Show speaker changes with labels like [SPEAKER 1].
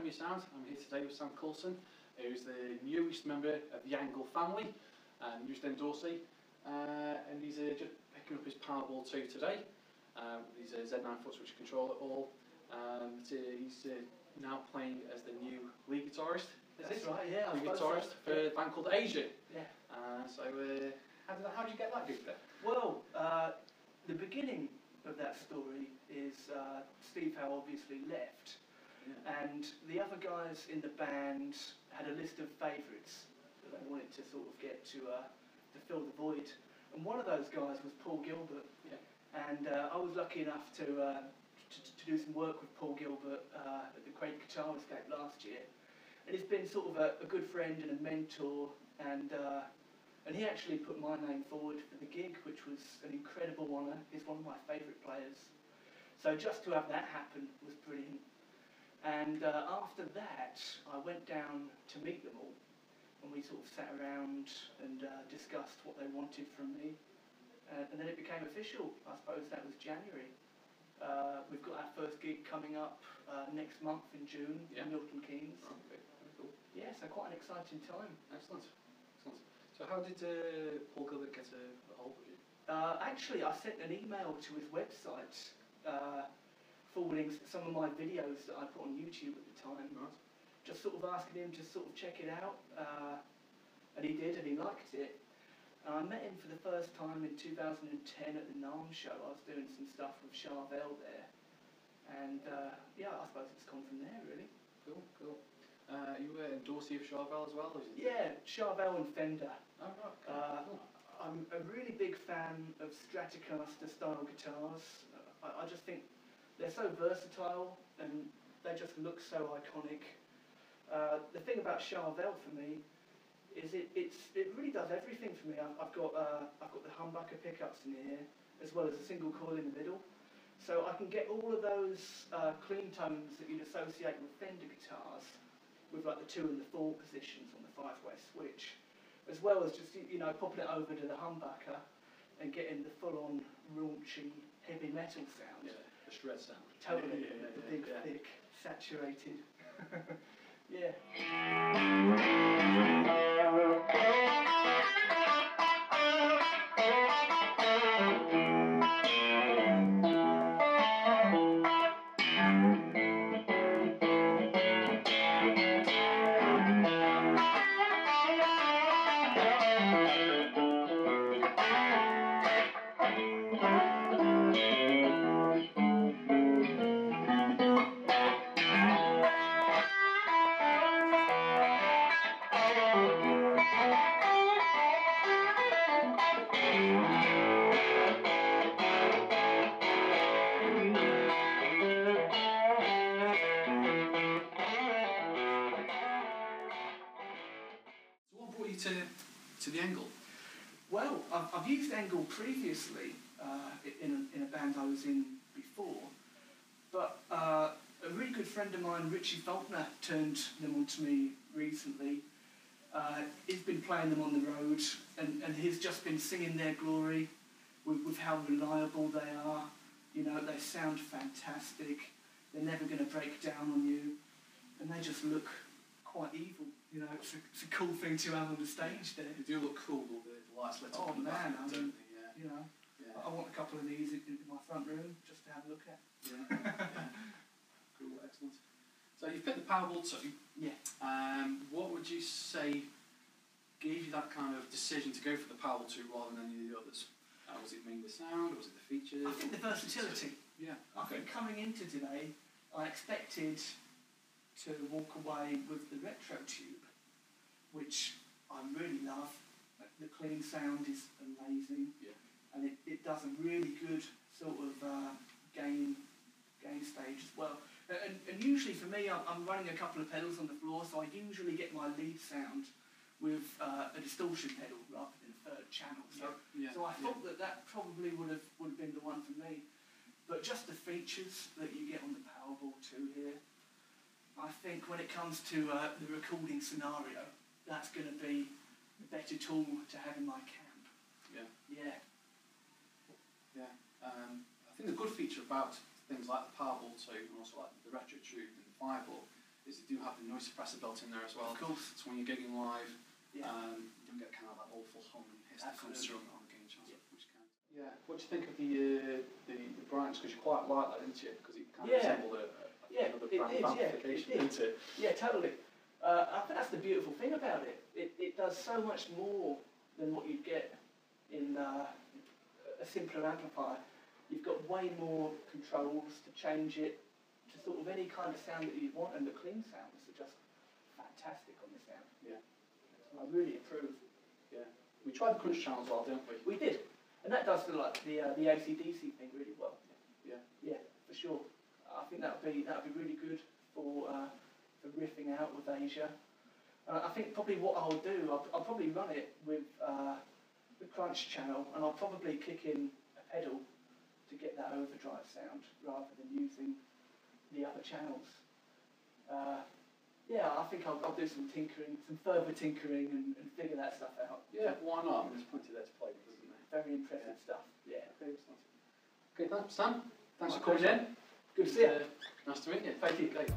[SPEAKER 1] Heavy Sound. I'm here today with Sam Coulson, who's the newest member of the Engl family, newest endorsee, and he's just picking up his Powerball 2 today. He's a Z9 foot switch controller all. He's now playing as the new lead guitarist.
[SPEAKER 2] That's right, yeah.
[SPEAKER 1] Lead guitarist for a band called Asia.
[SPEAKER 2] Yeah.
[SPEAKER 1] How did you get that gig there?
[SPEAKER 2] Well, the beginning of that story is Steve Howe obviously left, and the other guys in the band had a list of favourites that they wanted to sort of get to fill the void, and one of those guys was Paul Gilbert.
[SPEAKER 1] Yeah.
[SPEAKER 2] And I was lucky enough to do some work with Paul Gilbert at the Great Guitar Escape last year, and he's been sort of a good friend and a mentor, and he actually put my name forward for the gig, which was an incredible honour. He's one of my favourite players, so just to have that happen was brilliant. And after that, I went down to meet them all, and we sort of sat around and discussed what they wanted from me. And then it became official. I suppose that was January. We've got our first gig coming up next month in June in Milton Keynes.
[SPEAKER 1] Okay, very cool.
[SPEAKER 2] Yeah, so quite an exciting time.
[SPEAKER 1] Excellent. Excellent. So how did Paul Gilbert get a hold of you?
[SPEAKER 2] Actually, I sent an email to his website forwarding some of my videos that I put on YouTube at the time.
[SPEAKER 1] Right.
[SPEAKER 2] Just sort of asking him to sort of check it out. And he did, and he liked it. I met him for the first time in 2010 at the NAMM show. I was doing some stuff with Charvel there, and yeah, I suppose it's gone from there really.
[SPEAKER 1] Cool, cool. You were endorsee of Charvel as well, isn't it?
[SPEAKER 2] Yeah, Charvel and Fender.
[SPEAKER 1] Oh, right. Cool.
[SPEAKER 2] I'm a really big fan of Stratocaster style guitars. I just think they're so versatile and they just look so iconic. The thing about Charvel for me is it really does everything for me. I've got the humbucker pickups in here, as well as a single coil in the middle, so I can get all of those clean tones that you'd associate with Fender guitars, with like the 2 and the 4 positions on the 5-way switch, as well as just popping it over to the humbucker and getting the full-on raunchy heavy metal sound.
[SPEAKER 1] Yeah, the shred sound.
[SPEAKER 2] Totally, the big, thick, saturated. Yeah.
[SPEAKER 1] To the Engl?
[SPEAKER 2] Well, I've used Engl previously in a band I was in before, but a really good friend of mine, Richie Faulkner, turned them on to me recently. He's been playing them on the road, and he's just been singing their glory with how reliable they are. They sound fantastic. They're never going to break down on you, and they just look quite evil. It's a cool thing to have on the stage there.
[SPEAKER 1] They do look cool with the lights lit up.
[SPEAKER 2] Oh man, I mean,
[SPEAKER 1] Yeah.
[SPEAKER 2] I want a couple of these in my front room just to have a look at.
[SPEAKER 1] Yeah. Cool, excellent. So you've picked the Powerball 2.
[SPEAKER 2] Yeah.
[SPEAKER 1] What would you say gave you that kind of decision to go for the Powerball 2 rather than any of the others? Was it mainly the sound? Was it the features?
[SPEAKER 2] I think the versatility.
[SPEAKER 1] Yeah.
[SPEAKER 2] I think coming into today, I expected to walk away with the Retrotube, which I really love. The clean sound is amazing, and it does a really good sort of gain stage as well. And usually for me, I'm running a couple of pedals on the floor, so I usually get my lead sound with a distortion pedal rather than a third channel. So I thought that probably would have been the one for me. But just the features that you get on the Powerball 2 here, I think when it comes to the recording scenario, that's going to be a better tool to have in my camp. Yeah. I think the good feature about things like the Powerball 2 and also like the Retrotube and the Fireball
[SPEAKER 1] is they do have the noise suppressor built in there as well.
[SPEAKER 2] Of course.
[SPEAKER 1] So when you're gigging live,
[SPEAKER 2] Yeah.
[SPEAKER 1] you don't get kind of that awful hum and hiss that comes through on the gain channel, which can. Yeah. What do you think of the brightness? Because you quite like that, didn't you? Because it kind of resembled another brand amplification, didn't it?
[SPEAKER 2] Yeah, totally. I think that's the beautiful thing about it. It does so much more than what you'd get in a simpler amplifier. You've got way more controls to change it to sort of any kind of sound that you want, and the clean sounds are just fantastic on this amp.
[SPEAKER 1] Yeah.
[SPEAKER 2] I really approve.
[SPEAKER 1] Yeah. We tried the crunch channel as well, didn't we?
[SPEAKER 2] We did, and that does the AC/DC thing really well.
[SPEAKER 1] Yeah.
[SPEAKER 2] Yeah, for sure. I think that would be really good for riffing out with Asia. I think probably what I'll do, I'll probably run it with the crunch channel, and I'll probably kick in a pedal to get that overdrive sound rather than using the other channels. Yeah, I think I'll do some further tinkering and figure that stuff out.
[SPEAKER 1] Yeah, why not? I mean, there's plenty there to play with, isn't there?
[SPEAKER 2] Very impressive stuff. Yeah.
[SPEAKER 1] Okay, thanks, Sam. Thanks for coming in.
[SPEAKER 2] Good to see you.
[SPEAKER 1] Nice to meet you.
[SPEAKER 2] Thank you.
[SPEAKER 1] Okay.